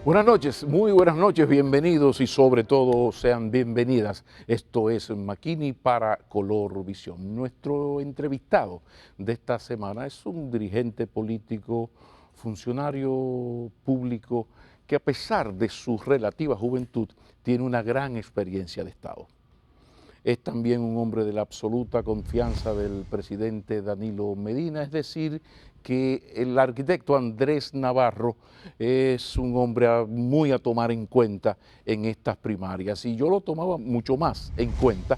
Buenas noches, muy buenas noches, bienvenidos y sobre todo sean bienvenidas. Esto es Makini para Color Visión. Nuestro entrevistado de esta semana es un dirigente político, funcionario público, que a pesar de su relativa juventud tiene una gran experiencia de Estado. Es también un hombre de la absoluta confianza del presidente Danilo Medina, es decir, que el arquitecto Andrés Navarro es un hombre muy a tomar en cuenta en estas primarias. Y yo lo tomaba mucho más en cuenta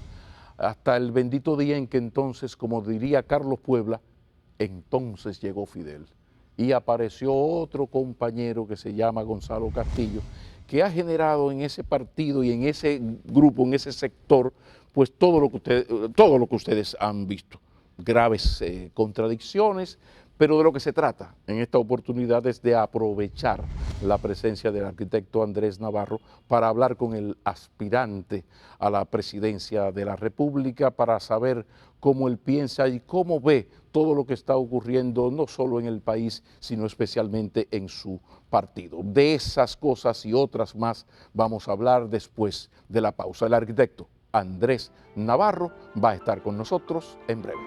hasta el bendito día en que entonces, como diría Carlos Puebla, entonces llegó Fidel. Y apareció otro compañero que se llama Gonzalo Castillo, que ha generado en ese partido y en ese grupo, en ese sector, pues todo lo que ustedes han visto. Graves contradicciones, pero de lo que se trata en esta oportunidad es de aprovechar la presencia del arquitecto Andrés Navarro para hablar con el aspirante a la presidencia de la República, para saber cómo él piensa y cómo ve todo lo que está ocurriendo, no solo en el país, sino especialmente en su partido. De esas cosas y otras más vamos a hablar después de la pausa. El arquitecto Andrés Navarro va a estar con nosotros en breve.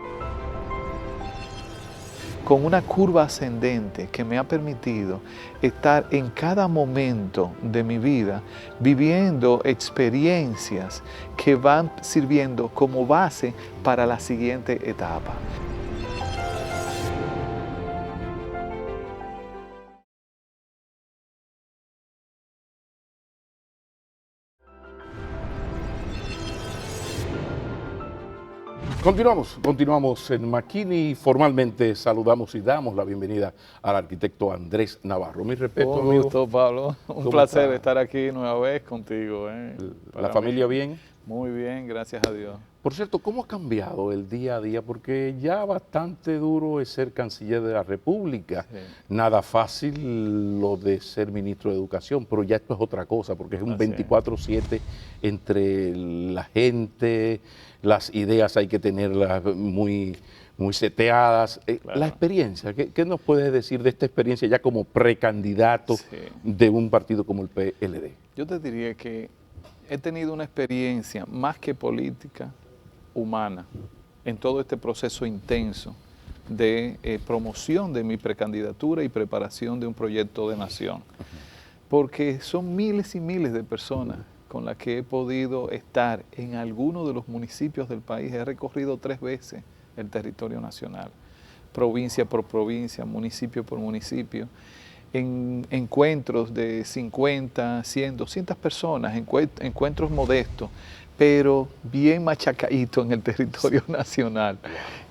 Con una curva ascendente que me ha permitido estar en cada momento de mi vida viviendo experiencias que van sirviendo como base para la siguiente etapa. Continuamos en Makini. Formalmente saludamos y damos la bienvenida al arquitecto Andrés Navarro. Mi respeto, Un gusto, Pablo. Un placer estar aquí nueva vez contigo. ¿La familia bien? Muy bien, gracias a Dios. Por cierto, ¿cómo ha cambiado el día a día? Porque ya bastante duro es ser canciller de la República. Sí. Nada fácil lo de ser ministro de Educación, pero ya esto es otra cosa, porque es un 24/7 entre la gente, las ideas hay que tenerlas muy seteadas. Claro. La experiencia, ¿qué nos puedes decir de esta experiencia ya como precandidato de un partido como el PLD? Yo te diría que he tenido una experiencia más que política, humana, en todo este proceso intenso de promoción de mi precandidatura y preparación de un proyecto de nación. Porque son miles y miles de personas con las que he podido estar en alguno de los municipios del país. He recorrido 3 veces el territorio nacional, provincia por provincia, municipio por municipio, en encuentros de 50, 100, 200 personas, encuentros modestos, pero bien machacaditos en el territorio nacional.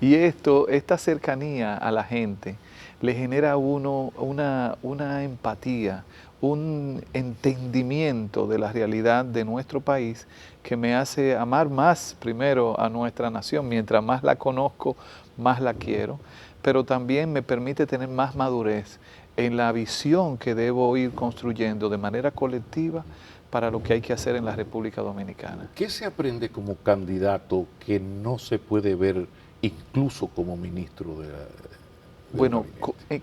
Y esta cercanía a la gente le genera a uno una empatía, un entendimiento de la realidad de nuestro país que me hace amar más primero a nuestra nación. Mientras más la conozco, más la quiero, pero también me permite tener más madurez en la visión que debo ir construyendo de manera colectiva para lo que hay que hacer en la República Dominicana. ¿Qué se aprende como candidato que no se puede ver incluso como ministro de la... Bueno,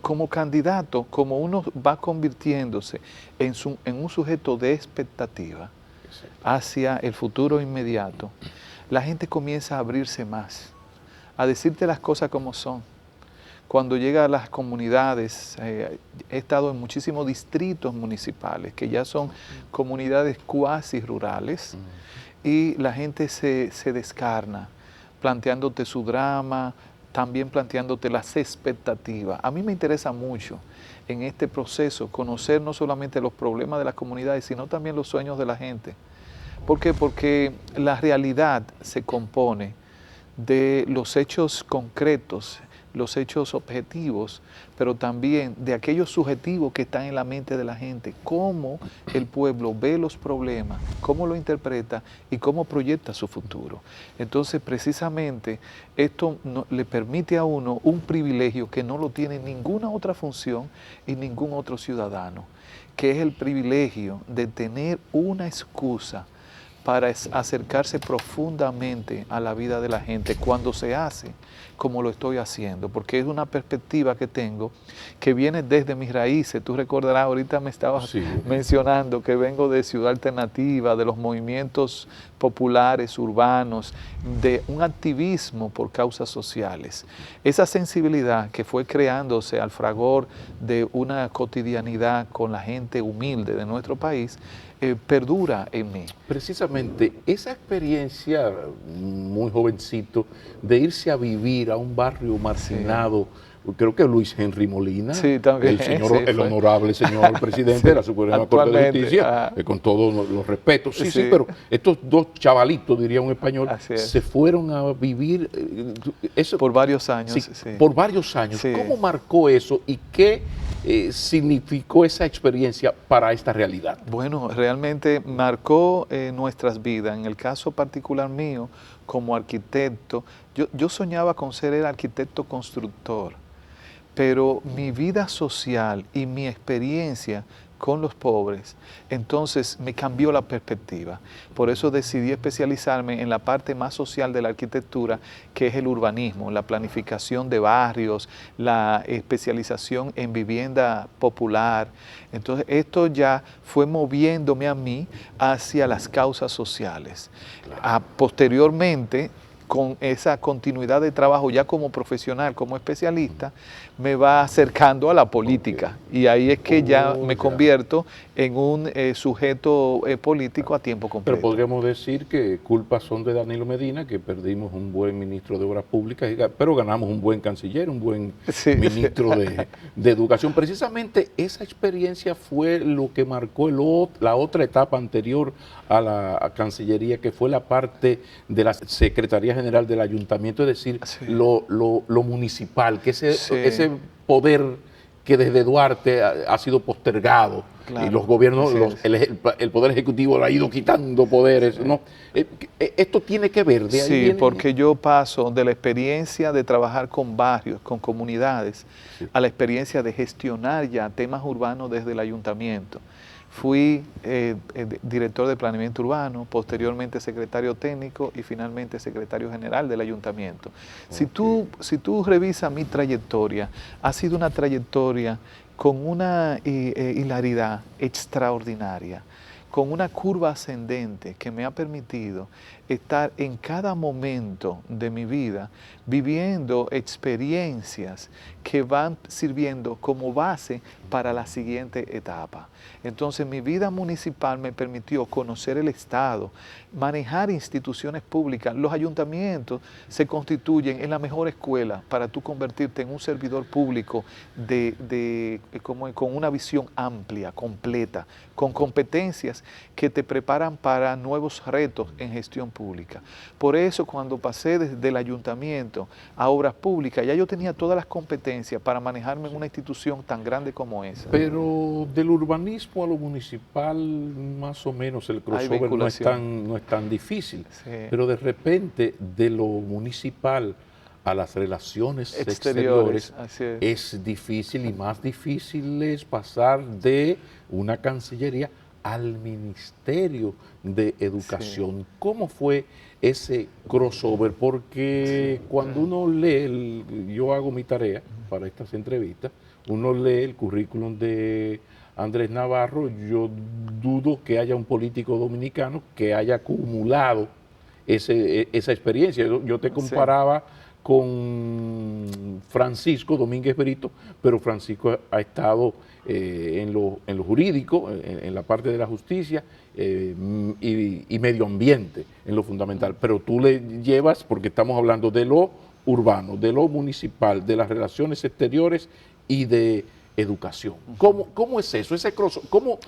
como candidato, como uno va convirtiéndose en un sujeto de expectativa hacia el futuro inmediato, la gente comienza a abrirse más, a decirte las cosas como son. Cuando llega a las comunidades, he estado en muchísimos distritos municipales, que ya son comunidades cuasi rurales, y la gente se descarna, planteándote su drama, también planteándote las expectativas. A mí me interesa mucho en este proceso conocer no solamente los problemas de las comunidades, sino también los sueños de la gente. ¿Por qué? Porque la realidad se compone de los hechos concretos, los hechos objetivos, pero también de aquellos subjetivos que están en la mente de la gente, cómo el pueblo ve los problemas, cómo lo interpreta y cómo proyecta su futuro. Entonces, precisamente, esto le permite a uno un privilegio que no lo tiene ninguna otra función y ningún otro ciudadano, que es el privilegio de tener una excusa para acercarse profundamente a la vida de la gente cuando se hace como lo estoy haciendo, porque es una perspectiva que tengo que viene desde mis raíces. Tú recordarás, ahorita me estabas mencionando que vengo de Ciudad Alternativa, de los movimientos populares, urbanos, de un activismo por causas sociales. Esa sensibilidad que fue creándose al fragor de una cotidianidad con la gente humilde de nuestro país, perdura en mí. Precisamente esa experiencia, muy jovencito, de irse a vivir a un barrio marginado, creo que Luis Henry Molina, también, el honorable señor presidente de la Suprema Corte de Justicia, con todos los respetos. Pero estos dos chavalitos, diría un español, se fueron a vivir eso, por varios años. Por varios años. ¿Cómo marcó eso y qué significó esa experiencia para esta realidad? Bueno, realmente marcó nuestras vidas. En el caso particular mío, como arquitecto, yo soñaba con ser el arquitecto constructor, pero mi vida social y mi experiencia con los pobres, entonces me cambió la perspectiva. Por eso decidí especializarme en la parte más social de la arquitectura, que es el urbanismo, la planificación de barrios, la especialización en vivienda popular. Entonces esto ya fue moviéndome a mí hacia las causas sociales. Posteriormente, con esa continuidad de trabajo ya como profesional, como especialista, me va acercando a la política. Y ahí es que ya me convierto en un sujeto político a tiempo completo. Pero podríamos decir que culpas son de Danilo Medina, que perdimos un buen ministro de Obras Públicas, pero ganamos un buen canciller, un buen ministro de Educación. Precisamente esa experiencia fue lo que marcó la otra etapa anterior a la Cancillería, que fue la parte de la Secretaría General del Ayuntamiento, es decir, lo municipal, que ese poder que desde Duarte ha sido postergado, y los gobiernos, el Poder Ejecutivo le ha ido quitando poderes, ¿no? Esto tiene que ver de ahí. Porque yo paso de la experiencia de trabajar con barrios, con comunidades, a la experiencia de gestionar ya temas urbanos desde el ayuntamiento. Fui director de planeamiento urbano, posteriormente secretario técnico y finalmente secretario general del ayuntamiento. Si tú revisas mi trayectoria, ha sido una trayectoria con una hilaridad extraordinaria, con una curva ascendente que me ha permitido estar en cada momento de mi vida viviendo experiencias que van sirviendo como base para la siguiente etapa. Entonces mi vida municipal me permitió conocer el Estado, manejar instituciones públicas. Los ayuntamientos se constituyen en la mejor escuela para tú convertirte en un servidor público con una visión amplia, completa, con competencias que te preparan para nuevos retos en gestión pública. Por eso cuando pasé desde el ayuntamiento a obras públicas, ya yo tenía todas las competencias para manejarme en una institución tan grande como esa. Pero del urbanismo a lo municipal, más o menos el crossover no es tan difícil. Pero de repente de lo municipal a las relaciones exteriores es difícil, y más difícil es pasar de una Cancillería al Ministerio de Educación. ¿Cómo fue ese crossover? Porque cuando uno lee, yo hago mi tarea para estas entrevistas, uno lee el currículum de Andrés Navarro, yo dudo que haya un político dominicano que haya acumulado esa experiencia. Yo te comparaba con Francisco Domínguez Brito, pero Francisco ha estado en lo jurídico, en la parte de la justicia y medio ambiente, en lo fundamental. Pero tú le llevas, porque estamos hablando de lo urbano, de lo municipal, de las relaciones exteriores y de educación. ¿Cómo es eso? ¿Cómo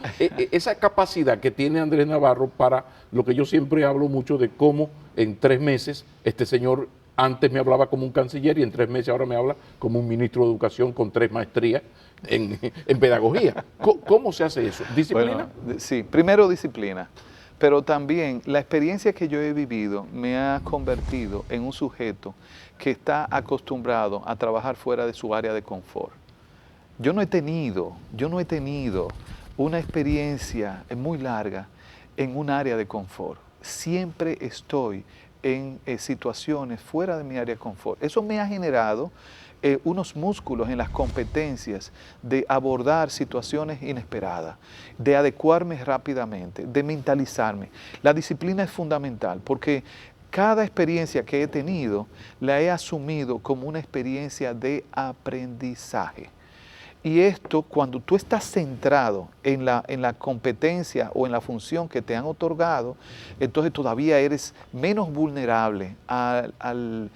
esa capacidad que tiene Andrés Navarro para lo que yo siempre hablo mucho de cómo en 3 meses este señor Antes me hablaba como un canciller y en 3 meses ahora me habla como un ministro de Educación con 3 maestrías en pedagogía. ¿Cómo se hace eso? ¿Disciplina? Bueno, sí, primero disciplina, pero también la experiencia que yo he vivido me ha convertido en un sujeto que está acostumbrado a trabajar fuera de su área de confort. Yo no he tenido una experiencia muy larga en un área de confort. Siempre estoy en situaciones fuera de mi área de confort. Eso me ha generado unos músculos en las competencias de abordar situaciones inesperadas, de adecuarme rápidamente, de mentalizarme. La disciplina es fundamental porque cada experiencia que he tenido la he asumido como una experiencia de aprendizaje. Y esto, cuando tú estás centrado en la competencia o en la función que te han otorgado, entonces todavía eres menos vulnerable al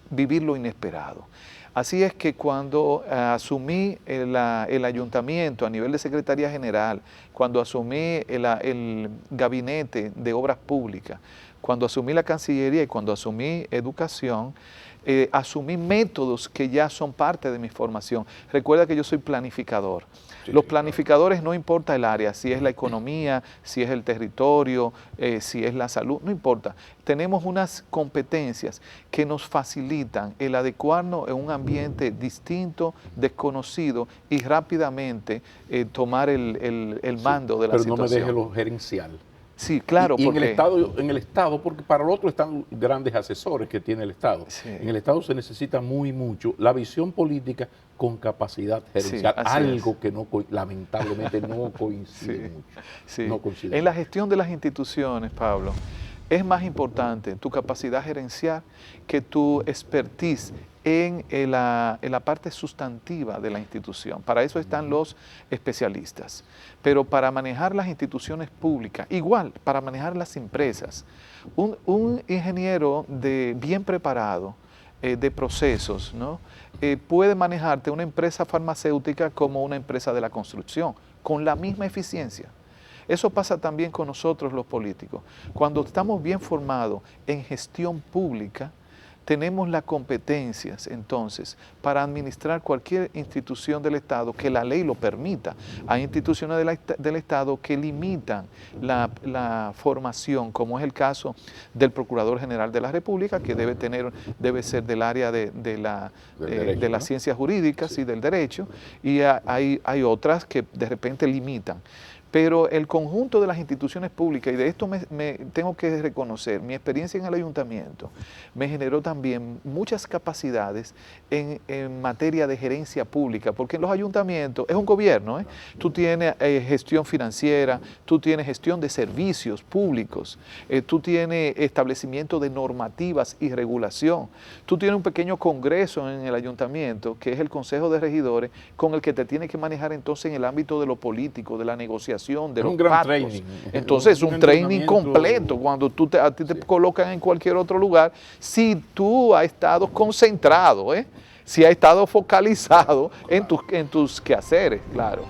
vivir lo inesperado. Así es que cuando asumí el ayuntamiento a nivel de Secretaría General, cuando asumí el gabinete de obras públicas, cuando asumí la Cancillería y cuando asumí educación, asumí métodos que ya son parte de mi formación. Recuerda que yo soy planificador. Sí, los planificadores, no importa el área, si es la economía, si es el territorio, si es la salud, no importa. Tenemos unas competencias que nos facilitan el adecuarnos en un ambiente distinto, desconocido y rápidamente tomar el mando de la situación. Pero no me deje lo gerencial. Sí, claro. Y en el Estado, porque para lo otro están grandes asesores que tiene el Estado. Sí. En el Estado se necesita mucho la visión política con capacidad gerencial, sí, algo que lamentablemente no coincide mucho. Sí. No coincide en la gestión de las instituciones, Pablo, es más importante tu capacidad gerencial que tu expertise en la parte sustantiva de la institución. Para eso están los especialistas. Pero para manejar las instituciones públicas, igual para manejar las empresas, un ingeniero bien preparado de procesos, ¿no? Puede manejarte una empresa farmacéutica como una empresa de la construcción, con la misma eficiencia. Eso pasa también con nosotros los políticos. Cuando estamos bien formados en gestión pública, tenemos las competencias entonces para administrar cualquier institución del Estado que la ley lo permita. Hay instituciones del Estado que limitan la formación, como es el caso del Procurador General de la República, que debe ser del área de las ciencias jurídicas, sí, y del derecho, y hay otras que de repente limitan. Pero el conjunto de las instituciones públicas, y de esto me tengo que reconocer, mi experiencia en el ayuntamiento me generó también muchas capacidades en materia de gerencia pública, porque en los ayuntamientos es un gobierno, tú tienes gestión financiera, tú tienes gestión de servicios públicos, tú tienes establecimiento de normativas y regulación, tú tienes un pequeño congreso en el ayuntamiento, que es el Consejo de Regidores, con el que te tienes que manejar entonces en el ámbito de lo político, de la negociación, de los pactos. Training. Entonces es un training completo cuando a ti te colocan en cualquier otro lugar, si tú has estado concentrado, si has estado focalizado en tus quehaceres, claro.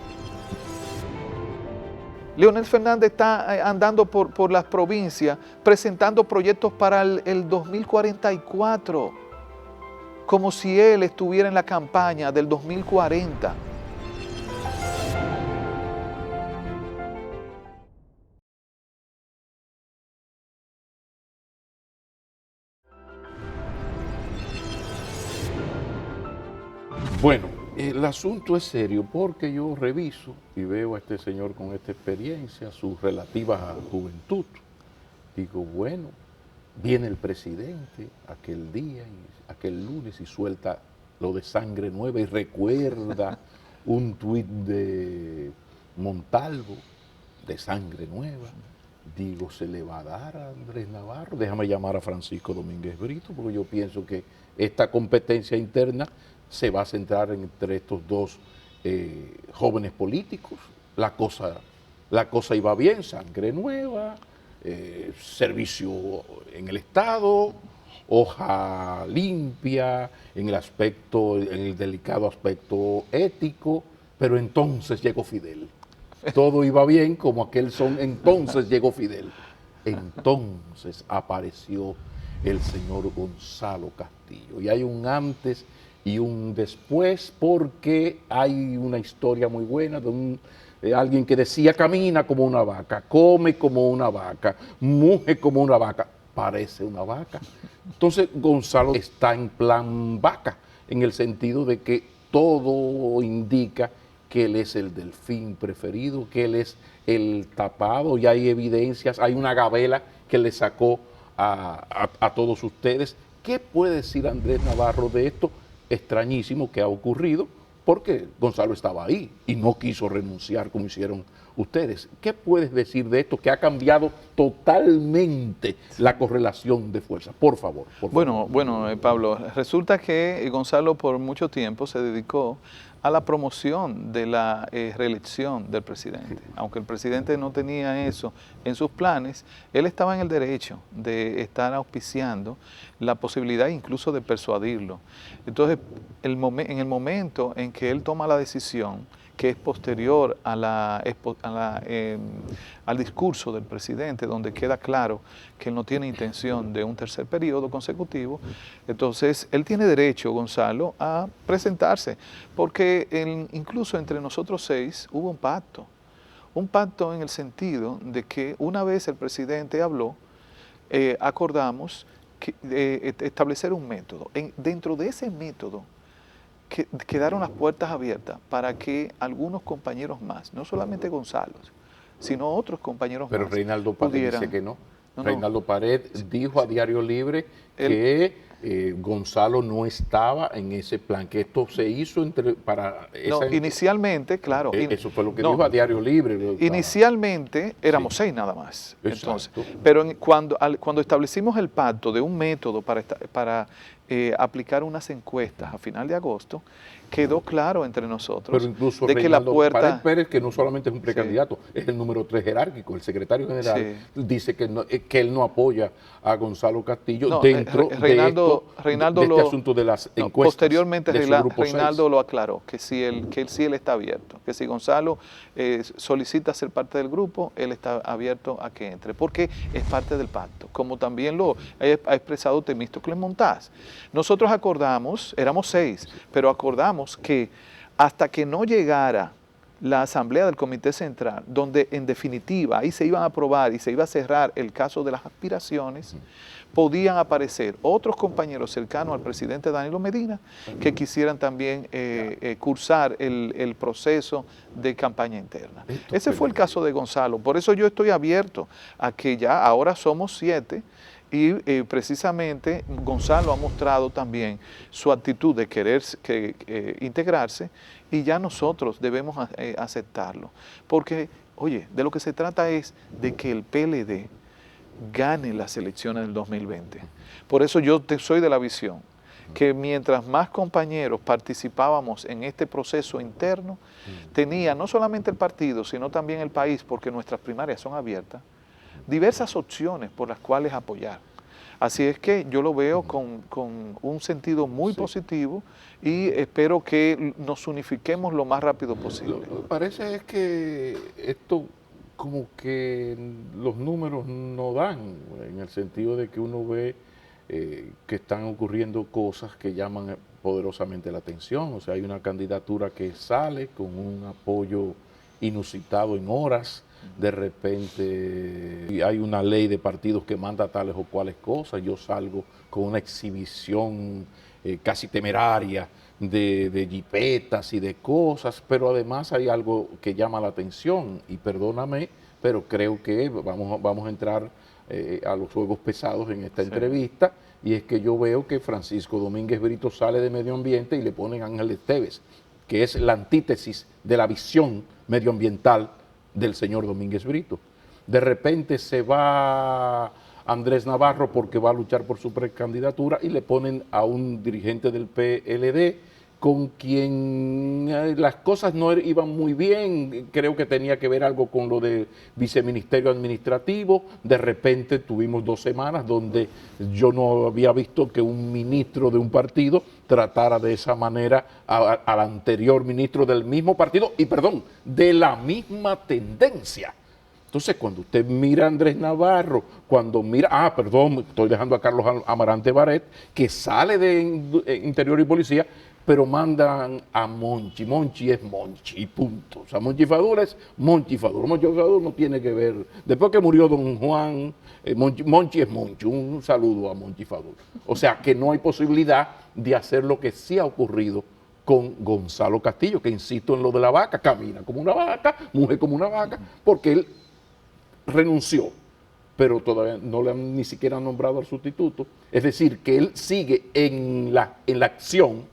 Leonel Fernández está andando por las provincias presentando proyectos para el 2044, como si él estuviera en la campaña del 2040. Bueno, el asunto es serio porque yo reviso y veo a este señor con esta experiencia, su relativa juventud. Digo, bueno, viene el presidente aquel día, aquel lunes, y suelta lo de Sangre Nueva y recuerda un tuit de Montalvo de Sangre Nueva. Digo, ¿se le va a dar a Andrés Navarro? Déjame llamar a Francisco Domínguez Brito, porque yo pienso que esta competencia interna se va a centrar entre estos dos jóvenes políticos. La cosa iba bien, Sangre Nueva, servicio en el Estado, hoja limpia en el delicado aspecto ético, pero entonces llegó Fidel. Todo iba bien como aquel son, entonces llegó Fidel. Entonces apareció el señor Gonzalo Castillo. Y hay un antes y un después, porque hay una historia muy buena de alguien que decía: camina como una vaca, come como una vaca, muge como una vaca, parece una vaca. Entonces Gonzalo está en plan vaca, en el sentido de que todo indica que él es el delfín preferido, que él es el tapado, y hay evidencias, hay una gabela que le sacó a todos ustedes. ¿Qué puede decir Andrés Navarro de esto extrañísimo que ha ocurrido? Porque Gonzalo estaba ahí y no quiso renunciar como hicieron ustedes. ¿Qué puedes decir de esto que ha cambiado totalmente la correlación de fuerzas? Por favor. Bueno, Pablo, resulta que Gonzalo por mucho tiempo se dedicó a la promoción de la reelección del presidente. Aunque el presidente no tenía eso en sus planes, él estaba en el derecho de estar auspiciando la posibilidad incluso de persuadirlo. Entonces, en el momento en que él toma la decisión, que es posterior al discurso del presidente, donde queda claro que él no tiene intención de un tercer periodo consecutivo, entonces él tiene derecho, Gonzalo, a presentarse, porque incluso entre nosotros 6 hubo un pacto en el sentido de que una vez el presidente habló, acordamos establecer un método. Dentro de ese método, quedaron las puertas abiertas para que algunos compañeros más, no solamente Gonzalo, sino otros compañeros Pero más. Pero Reinaldo Pared dice que no. Reinaldo Pared dijo a Diario Libre que Gonzalo no estaba en ese plan, que esto se hizo para esa... No, inicialmente, claro. Eso fue lo que dijo a Diario Libre. Inicialmente éramos 6 nada más. Entonces, pero cuando establecimos el pacto de un método para aplicar unas encuestas a final de agosto, quedó claro entre nosotros. Pero incluso de que la puerta... Pared Pérez, que no solamente es un precandidato, es el número 3 jerárquico, el secretario general, dice que él no apoya a Gonzalo Castillo dentro de este asunto de las encuestas. Posteriormente Reinaldo lo aclaró, que él está abierto, que si Gonzalo solicita ser parte del grupo, él está abierto a que entre, porque es parte del pacto, como también lo ha expresado Temístocles Montaz. Nosotros acordamos, éramos 6, pero acordamos que hasta que no llegara la asamblea del Comité Central, donde en definitiva ahí se iban a aprobar y se iba a cerrar el caso de las aspiraciones, podían aparecer otros compañeros cercanos al presidente Danilo Medina que quisieran también cursar el proceso de campaña interna. Ese fue el caso de Gonzalo. Por eso yo estoy abierto a que ya ahora somos 7 y precisamente Gonzalo ha mostrado también su actitud de querer integrarse, y ya nosotros debemos aceptarlo. Porque, oye, de lo que se trata es de que el PLD gane las elecciones del 2020. Por eso yo soy de la visión que mientras más compañeros participábamos en este proceso interno, tenía no solamente el partido, sino también el país, porque nuestras primarias son abiertas, diversas opciones por las cuales apoyar. Así es que yo lo veo con un sentido muy positivo, y espero que nos unifiquemos lo más rápido posible. Lo que parece es que esto como que los números no dan, en el sentido de que uno ve que están ocurriendo cosas que llaman poderosamente la atención. O sea, hay una candidatura que sale con un apoyo inusitado en horas. De repente hay una ley de partidos que manda tales o cuales cosas. Yo salgo con una exhibición casi temeraria de jipetas y de cosas, pero además hay algo que llama la atención, y perdóname, pero creo que vamos a entrar a los juegos pesados en esta entrevista, y es que yo veo que Francisco Domínguez Brito sale de Medio Ambiente y le ponen a Ángel Esteves, que es la antítesis de la visión medioambiental del señor Domínguez Brito. De repente se va Andrés Navarro porque va a luchar por su precandidatura, y le ponen a un dirigente del PLD con quien las cosas no iban muy bien. Creo que tenía que ver algo con lo del viceministerio administrativo. De repente tuvimos 2 semanas donde yo no había visto que un ministro de un partido tratara de esa manera al anterior ministro del mismo partido, y perdón, de la misma tendencia. Entonces, cuando usted mira a Andrés Navarro, cuando mira, perdón, estoy dejando a Carlos Amarante Baret, que sale de Interior y Policía, pero mandan a Monchi. Monchi es Monchi, punto. O sea, Monchi Fadura es Monchi Fadura. Monchi Fadura no tiene que ver. Después que murió don Juan, Monchi es Monchi. Un saludo a Monchi Fadura. O sea, que no hay posibilidad de hacer lo que sí ha ocurrido con Gonzalo Castillo, que insisto en lo de la vaca, camina como una vaca, mujer como una vaca, porque él renunció, pero todavía no le han ni siquiera nombrado al sustituto. Es decir, que él sigue en la acción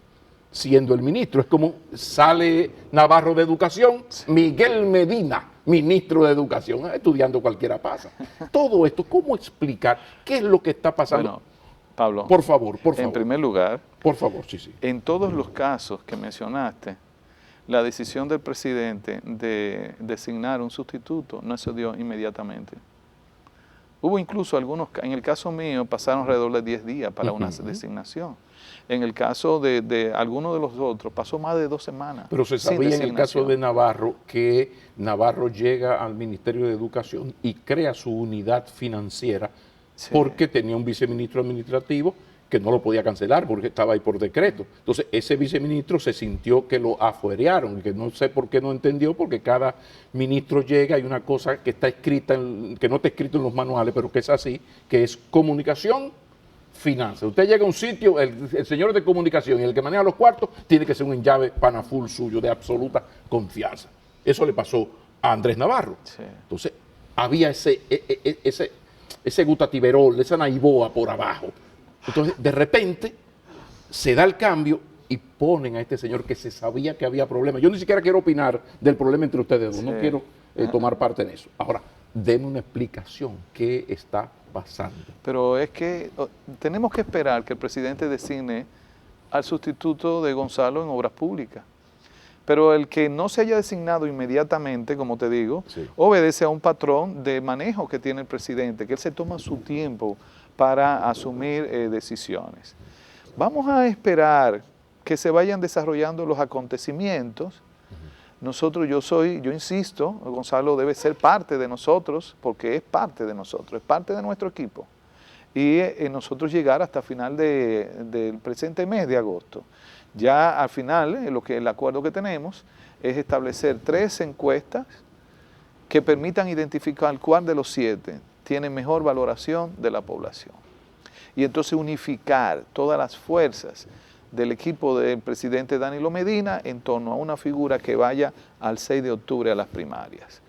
siendo el ministro. Es como sale Navarro de Educación, Miguel Medina, ministro de Educación. Estudiando cualquiera pasa. Todo esto, ¿cómo explicar qué es lo que está pasando? Bueno, Pablo, por favor. En primer lugar, por favor, sí. En todos los casos que mencionaste, la decisión del presidente de designar un sustituto no se dio inmediatamente. Hubo incluso algunos, en el caso mío, pasaron alrededor de 10 días para una designación. En el caso de algunos de los otros, pasó más de 2 semanas. Pero se sabía en el caso de Navarro que Navarro llega al Ministerio de Educación y crea su unidad financiera porque tenía un viceministro administrativo que no lo podía cancelar porque estaba ahí por decreto. Entonces, ese viceministro se sintió que lo afuerearon, que no sé por qué no entendió, porque cada ministro llega, hay una cosa que está escrita, que no está escrito en los manuales, pero que es así, que es comunicación, finanzas. Usted llega a un sitio, el señor de comunicación y el que maneja los cuartos, tiene que ser un llave panaful suyo, de absoluta confianza. Eso le pasó a Andrés Navarro. Sí. Entonces, había ese gutativerol, esa naiboa por abajo. Entonces, de repente, se da el cambio y ponen a este señor que se sabía que había problemas. Yo ni siquiera quiero opinar del problema entre ustedes dos, no quiero tomar parte en eso. Ahora, denme una explicación, ¿qué está pasando? Pero es que tenemos que esperar que el presidente designe al sustituto de Gonzalo en obras públicas. Pero el que no se haya designado inmediatamente, como te digo, obedece a un patrón de manejo que tiene el presidente, que él se toma su tiempo para asumir decisiones. Vamos a esperar que se vayan desarrollando los acontecimientos. Nosotros, yo insisto, Gonzalo debe ser parte de nosotros, porque es parte de nosotros, es parte de nuestro equipo. Y nosotros llegar hasta final del presente mes de agosto. Ya al final, el acuerdo que tenemos es establecer 3 encuestas que permitan identificar cuál de los 7 tiene mejor valoración de la población. Y entonces unificar todas las fuerzas del equipo del presidente Danilo Medina en torno a una figura que vaya al 6 de octubre a las primarias.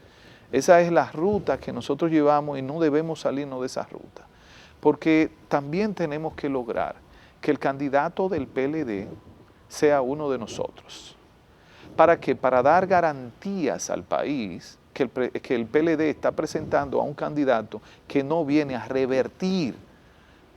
Esa es la ruta que nosotros llevamos y no debemos salirnos de esa ruta. Porque también tenemos que lograr que el candidato del PLD sea uno de nosotros. ¿Para qué? Para dar garantías al país que el PLD está presentando a un candidato que no viene a revertir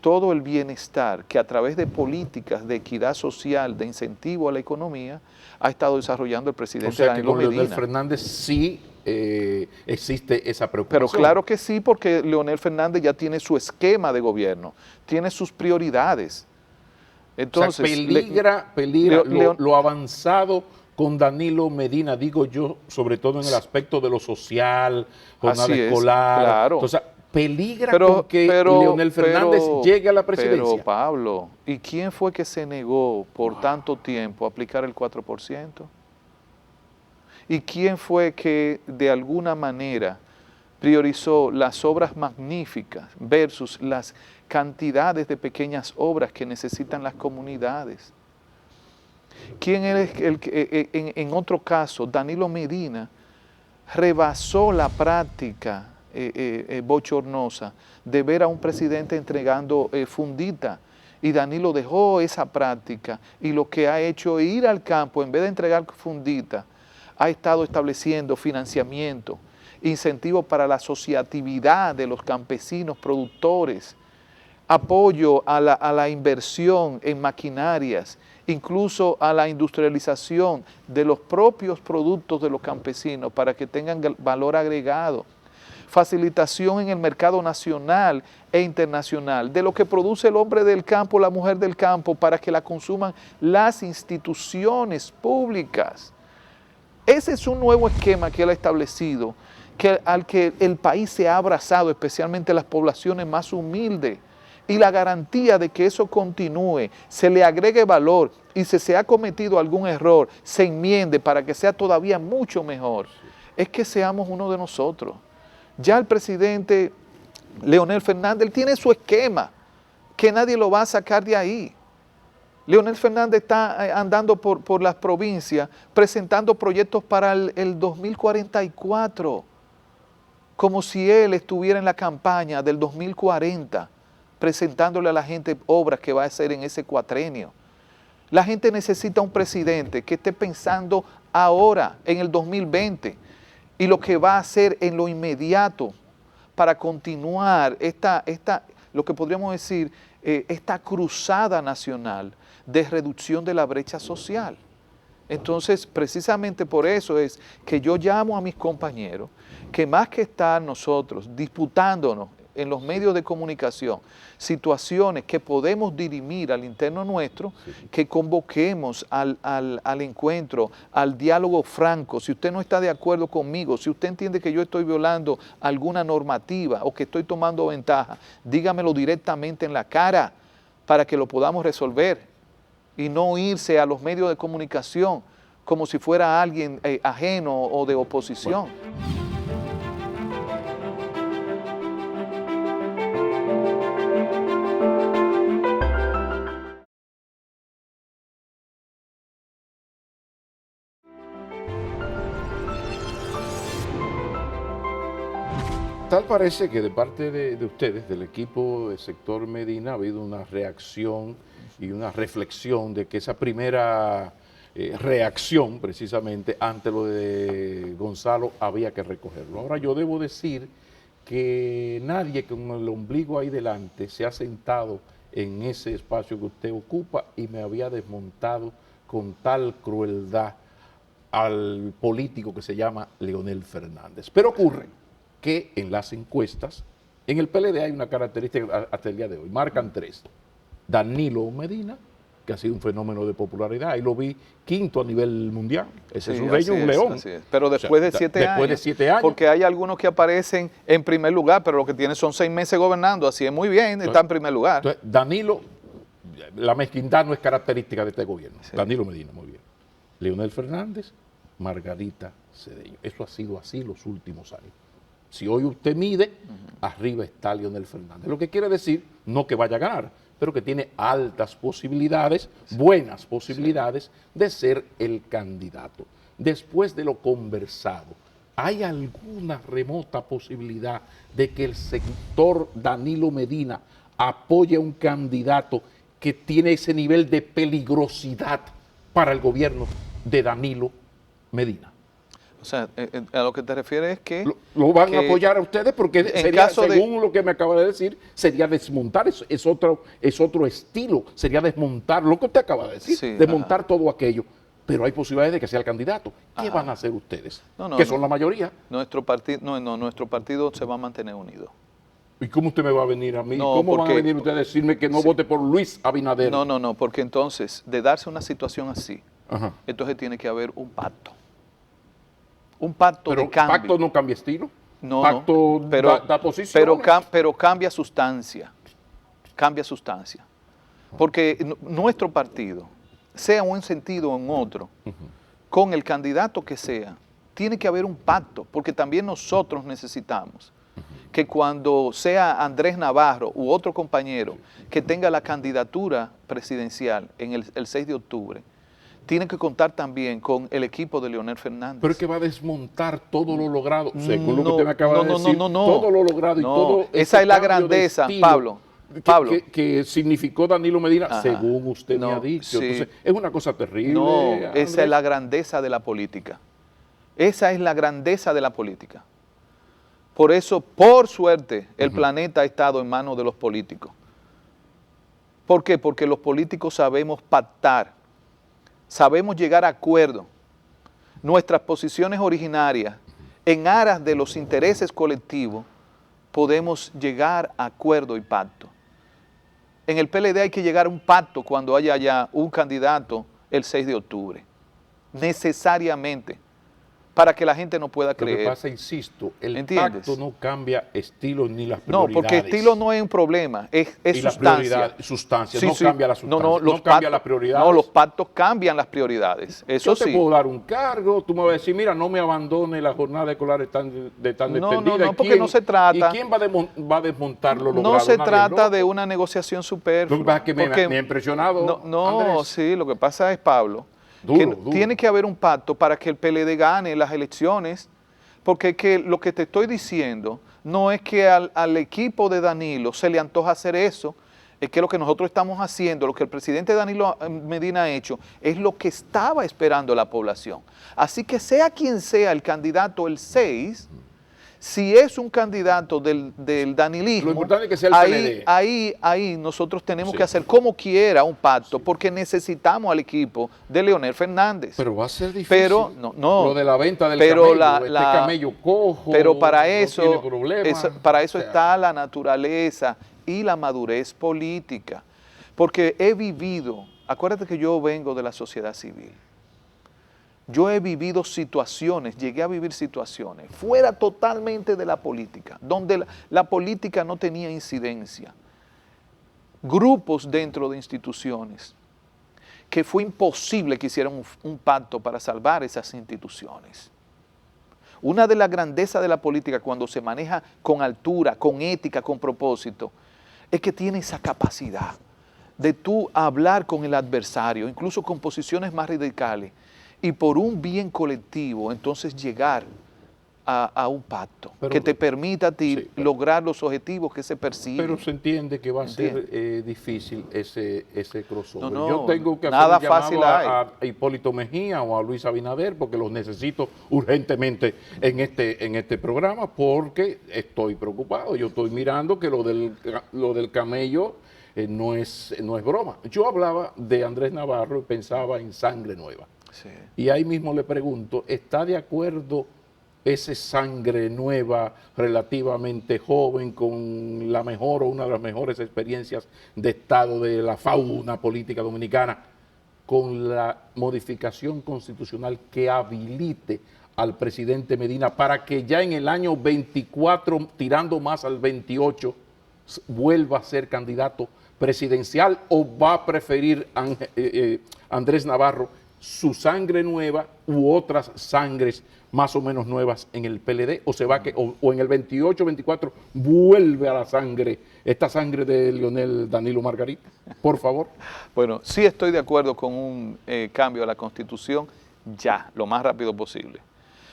todo el bienestar que a través de políticas de equidad social, de incentivo a la economía, ha estado desarrollando el presidente Danilo Medina. Leonel Fernández sí existe esa preocupación. Pero claro que sí, porque Leonel Fernández ya tiene su esquema de gobierno, tiene sus prioridades. Entonces, o sea, peligra lo avanzado con Danilo Medina, digo yo, sobre todo en el aspecto de lo social, jornada escolar. Claro. Entonces, peligra con que Leonel Fernández llegue a la presidencia. Pero, Pablo, ¿y quién fue que se negó por tanto tiempo a aplicar el 4%? ¿Y quién fue que de alguna manera priorizó las obras magníficas versus las cantidades de pequeñas obras que necesitan las comunidades? ¿Quién es en otro caso, Danilo Medina, rebasó la práctica bochornosa de ver a un presidente entregando fundita, y Danilo dejó esa práctica y lo que ha hecho es ir al campo, en vez de entregar fundita, ha estado estableciendo financiamiento, incentivos para la asociatividad de los campesinos productores, apoyo a la inversión en maquinarias, incluso a la industrialización de los propios productos de los campesinos para que tengan valor agregado, facilitación en el mercado nacional e internacional de lo que produce el hombre del campo, la mujer del campo, para que la consuman las instituciones públicas. Ese es un nuevo esquema que él ha establecido al que el país se ha abrazado, especialmente las poblaciones más humildes, y la garantía de que eso continúe, se le agregue valor y si se ha cometido algún error, se enmiende para que sea todavía mucho mejor, es que seamos uno de nosotros. Ya el presidente Leonel Fernández, él tiene su esquema, que nadie lo va a sacar de ahí. Leonel Fernández está andando por las provincias presentando proyectos para el 2044, como si él estuviera en la campaña del 2040, presentándole a la gente obras que va a hacer en ese cuatrenio. La gente necesita un presidente que esté pensando ahora, en el 2020, y lo que va a hacer en lo inmediato para continuar lo que podríamos decir, esta cruzada nacional de reducción de la brecha social. Entonces, precisamente por eso es que yo llamo a mis compañeros que más que estar nosotros disputándonos en los medios de comunicación situaciones que podemos dirimir al interno nuestro, que convoquemos al encuentro, al diálogo franco. Si usted no está de acuerdo conmigo, si usted entiende que yo estoy violando alguna normativa o que estoy tomando ventaja, dígamelo directamente en la cara para que lo podamos resolver y no irse a los medios de comunicación como si fuera alguien ajeno o de oposición. Bueno. Tal parece que de parte de ustedes, del equipo del sector Medina, ha habido una reacción y una reflexión de que esa primera reacción precisamente ante lo de Gonzalo había que recogerlo. Ahora yo debo decir que nadie con el ombligo ahí delante se ha sentado en ese espacio que usted ocupa y me había desmontado con tal crueldad al político que se llama Leonel Fernández. Pero ocurre que en las encuestas, en el PLD hay una característica hasta el día de hoy, marcan tres. Danilo Medina, que ha sido un fenómeno de popularidad, ahí lo vi quinto a nivel mundial, ese es un rey, un león. Pero después de 7 años. Después de 7 años. Porque hay algunos que aparecen en primer lugar, pero lo que tienen son 6 meses gobernando, así es muy bien, está en primer lugar. Entonces, Danilo, la mezquindad no es característica de este gobierno, Danilo Medina, muy bien. Leonel Fernández, Margarita Cedeño, eso ha sido así los últimos años. Si hoy usted mide, arriba está Leonel Fernández. Lo que quiere decir, no que vaya a ganar, pero que tiene altas posibilidades, buenas posibilidades de ser el candidato. Después de lo conversado, ¿hay alguna remota posibilidad de que el sector Danilo Medina apoye a un candidato que tiene ese nivel de peligrosidad para el gobierno de Danilo Medina? O sea, a lo que te refieres es que... Lo van a apoyar a ustedes porque sería, según lo que me acaba de decir, sería desmontar, es otro estilo, sería desmontar lo que usted acaba de decir, desmontar todo aquello. Pero hay posibilidades de que sea el candidato. ¿Qué van a hacer ustedes? Que son la mayoría. Nuestro partido se va a mantener unido. ¿Y cómo usted me va a venir a mí? ¿Cómo van a venir ustedes a decirme que no vote por Luis Abinader? No, porque entonces, de darse una situación así, entonces tiene que haber un pacto. Un pacto de cambio. ¿Pacto no cambia estilo? No, ¿Pacto da posición? Pero cambia sustancia. Cambia sustancia. Porque nuestro partido, sea en un sentido o en otro, con el candidato que sea, tiene que haber un pacto, porque también nosotros necesitamos que cuando sea Andrés Navarro u otro compañero que tenga la candidatura presidencial en el 6 de octubre, tienen que contar también con el equipo de Leonel Fernández. Pero es que va a desmontar todo lo logrado, según lo que usted me acaba de decir, todo lo logrado y todo esa es la grandeza, Pablo. Que significó Danilo Medina, según usted me ha dicho. Entonces, es una cosa terrible. No, esa es la grandeza de la política. Esa es la grandeza de la política. Por eso, por suerte, el planeta ha estado en manos de los políticos. ¿Por qué? Porque los políticos sabemos pactar. Sabemos llegar a acuerdos, nuestras posiciones originarias, en aras de los intereses colectivos, podemos llegar a acuerdo y pacto. En el PLD hay que llegar a un pacto cuando haya ya un candidato el 6 de octubre, necesariamente, para que la gente no pueda Lo que creer. pasa, insisto, el ¿Entiendes? pacto no cambia estilo ni las No, prioridades. porque estilo no es un problema, es y la sustancia. prioridad, sustancia, Sí, no sí. cambia la sustancia, no, cambia pactos, las prioridades. No, los pactos cambian las prioridades, eso Yo te sí. puedo dar un cargo, tú me vas a decir, mira, no me abandone la jornada escolar de tan No, extendida. no, porque no se trata. ¿Y quién va a desmontar lo logrado? No se Nadie, trata ¿no? de una negociación superflua. Lo que pasa es que porque me ha impresionado, no, Andrés. sí, lo que pasa es, Pablo, Duro. tiene que haber un pacto para que el PLD gane las elecciones, porque es que lo que te estoy diciendo no es que al equipo de Danilo se le antoja hacer eso, es que lo que nosotros estamos haciendo, lo que el presidente Danilo Medina ha hecho, es lo que estaba esperando la población. Así que sea quien sea el candidato el 6, si es un candidato del danilismo, Lo importante es que sea el PLD. ahí nosotros tenemos Sí. que hacer como quiera un pacto, porque necesitamos al equipo de Leonel Fernández. Pero va a ser difícil. Pero, no. Lo de la venta del Pero camello, camello cojo, pero para no eso, tiene problema. para eso O sea, está la naturaleza y la madurez política. Porque he vivido, acuérdate que yo vengo de la sociedad civil. Yo he vivido situaciones, llegué a vivir situaciones fuera totalmente de la política, donde la política no tenía incidencia. Grupos dentro de instituciones que fue imposible que hicieran un pacto para salvar esas instituciones. Una de las grandezas de la política cuando se maneja con altura, con ética, con propósito, es que tiene esa capacidad de tú hablar con el adversario, incluso con posiciones más radicales, y por un bien colectivo, entonces llegar a un pacto que te permita a ti lograr los objetivos que se persiguen. Pero se entiende que va a ser difícil ese crossover. No, Yo tengo que hacer nada un llamado fácil a Hipólito Mejía o a Luis Abinader porque los necesito urgentemente en este programa porque estoy preocupado. Yo estoy mirando que lo del camello no es broma. Yo hablaba de Andrés Navarro y pensaba en sangre nueva. Sí. Y ahí mismo le pregunto, ¿está de acuerdo esa sangre nueva, relativamente joven, con la mejor o una de las mejores experiencias de estado de la fauna política dominicana, con la modificación constitucional que habilite al presidente Medina para que ya en el año 24, tirando más al 28, vuelva a ser candidato presidencial, o va a preferir Andrés Navarro su sangre nueva u otras sangres más o menos nuevas en el PLD, o se va o en el 28, 24 vuelve a la sangre, esta sangre de Leonel Danilo Margarita, por favor? Bueno, sí estoy de acuerdo con un cambio a la Constitución ya, lo más rápido posible.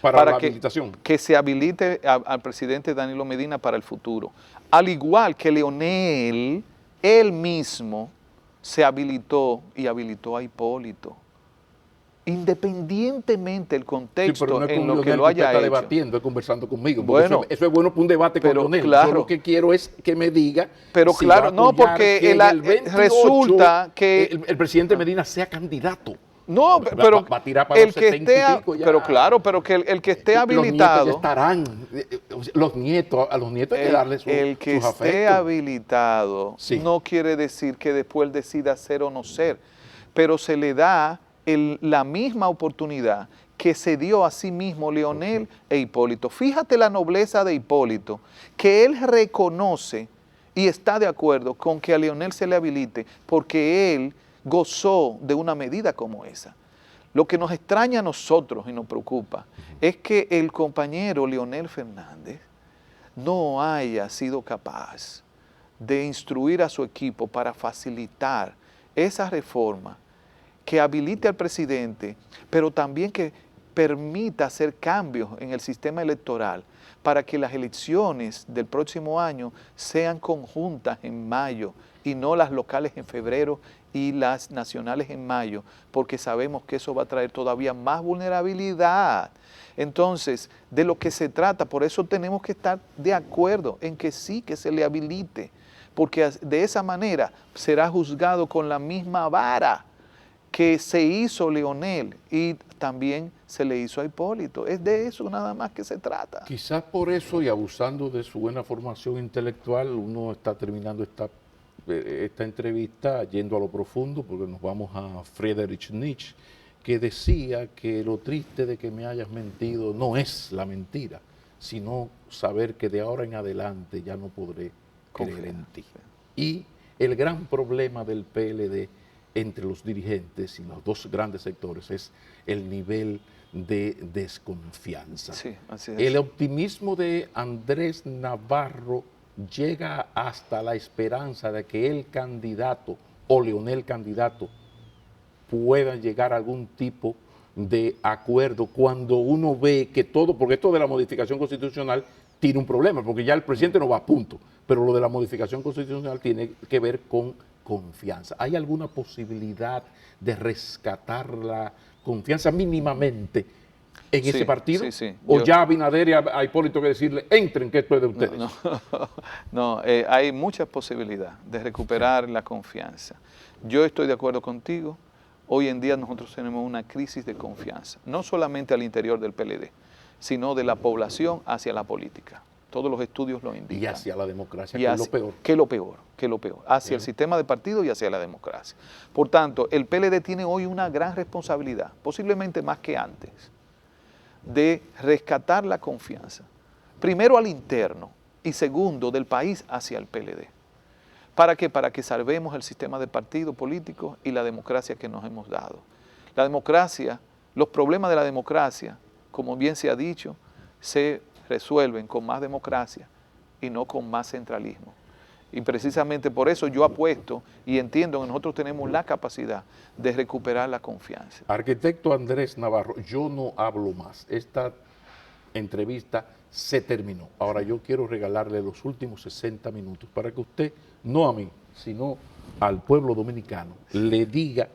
Para la habilitación. Que se habilite al presidente Danilo Medina para el futuro. Al igual que Leonel, él mismo se habilitó y habilitó a Hipólito. Independientemente del contexto pero no es en con lo Leonel que lo haya está hecho. debatiendo, es conversando conmigo. Bueno, eso es bueno para un debate con Leonel. claro. Yo lo que quiero es que me diga. Pero si claro, va a no, apoyar porque que en el 28, resulta que el presidente Medina sea candidato. no, pero va a tirar para los 70 y pico ya. pero claro, pero que el que esté habilitado, los nietos ya estarán, a los nietos hay que darle sus el que sus esté afectos. habilitado Sí. no quiere decir que después él decida ser o no ser, pero se le da la misma oportunidad que se dio a sí mismo Leonel e Hipólito. Fíjate la nobleza de Hipólito, que él reconoce y está de acuerdo con que a Leonel se le habilite porque él gozó de una medida como esa. Lo que nos extraña a nosotros y nos preocupa es que el compañero Leonel Fernández no haya sido capaz de instruir a su equipo para facilitar esa reforma que habilite al presidente, pero también que permita hacer cambios en el sistema electoral para que las elecciones del próximo año sean conjuntas en mayo y no las locales en febrero y las nacionales en mayo, porque sabemos que eso va a traer todavía más vulnerabilidad. Entonces, de lo que se trata, por eso tenemos que estar de acuerdo en que sí, que se le habilite, porque de esa manera será juzgado con la misma vara que se hizo Leonel y también se le hizo a Hipólito. Es de eso nada más que se trata. Quizás por eso y abusando de su buena formación intelectual, uno está terminando esta entrevista yendo a lo profundo porque nos vamos a Friedrich Nietzsche que decía que lo triste de que me hayas mentido no es la mentira, sino saber que de ahora en adelante ya no podré creer en ti. Y el gran problema del PLD entre los dirigentes y los dos grandes sectores es el nivel de desconfianza. Sí, así es. El optimismo de Andrés Navarro llega hasta la esperanza de que el candidato o Leonel candidato puedan llegar a algún tipo de acuerdo cuando uno ve que todo, porque esto de la modificación constitucional tiene un problema, porque ya el presidente no va a punto, pero lo de la modificación constitucional tiene que ver con confianza. ¿Hay alguna posibilidad de rescatar la confianza mínimamente en ese partido? Sí, sí. ¿O ya a Abinader y a Hipólito que decirle, entren que esto es de ustedes? No, hay mucha posibilidad de recuperar la confianza. Yo estoy de acuerdo contigo. Hoy en día nosotros tenemos una crisis de confianza, no solamente al interior del PLD, sino de la población hacia la política. Todos los estudios lo indican. Y hacia la democracia, que es lo peor. Que es lo peor. Hacia el sistema de partido y hacia la democracia. Por tanto, el PLD tiene hoy una gran responsabilidad, posiblemente más que antes, de rescatar la confianza. Primero al interno y segundo del país hacia el PLD. ¿Para qué? Para que salvemos el sistema de partido político y la democracia que nos hemos dado. La democracia, los problemas de la democracia, como bien se ha dicho, se resuelven con más democracia y no con más centralismo. Y precisamente por eso yo apuesto y entiendo que nosotros tenemos la capacidad de recuperar la confianza. Arquitecto Andrés Navarro, yo no hablo más. Esta entrevista se terminó. Ahora yo quiero regalarle los últimos 60 minutos para que usted, no a mí, sino al pueblo dominicano, le diga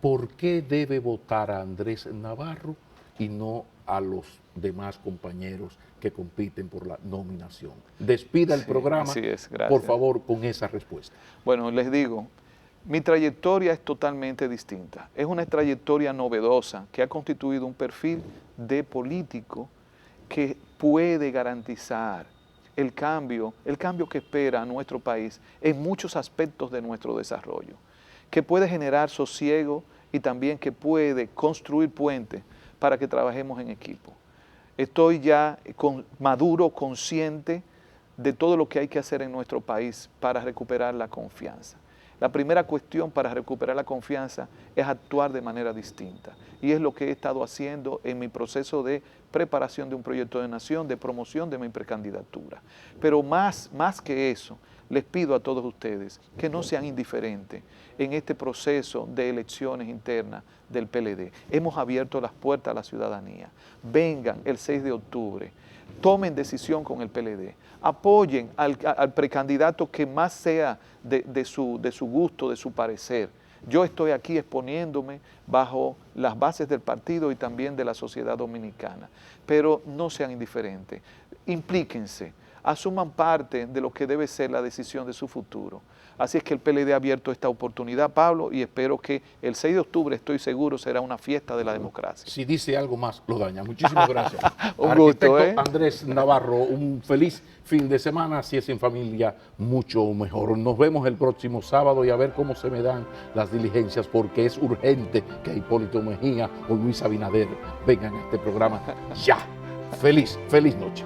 por qué debe votar a Andrés Navarro y no a los demás compañeros que compiten por la nominación. Despida el programa, así es, gracias. Por favor, con esa respuesta. Bueno, les digo, mi trayectoria es totalmente distinta. Es una trayectoria novedosa que ha constituido un perfil de político que puede garantizar el cambio que espera nuestro país en muchos aspectos de nuestro desarrollo, que puede generar sosiego y también que puede construir puentes para que trabajemos en equipo. Estoy ya maduro, consciente de todo lo que hay que hacer en nuestro país para recuperar la confianza. La primera cuestión para recuperar la confianza es actuar de manera distinta. Y es lo que he estado haciendo en mi proceso de preparación de un proyecto de nación, de promoción de mi precandidatura. Pero más que eso, les pido a todos ustedes que no sean indiferentes en este proceso de elecciones internas del PLD. Hemos abierto las puertas a la ciudadanía. Vengan el 6 de octubre, tomen decisión con el PLD, apoyen al precandidato que más sea de su gusto, de su parecer. Yo estoy aquí exponiéndome bajo las bases del partido y también de la sociedad dominicana, pero no sean indiferentes, implíquense, asuman parte de lo que debe ser la decisión de su futuro. Así es que el PLD ha abierto esta oportunidad, Pablo, y espero que el 6 de octubre, estoy seguro, será una fiesta de la democracia. Si dice algo más, lo daña. Muchísimas gracias. Un gusto, Arquitecto Andrés Navarro, un feliz fin de semana, si es en familia, mucho mejor. Nos vemos el próximo sábado y a ver cómo se me dan las diligencias, porque es urgente que Hipólito Mejía o Luis Abinader vengan a este programa ya. Feliz noche.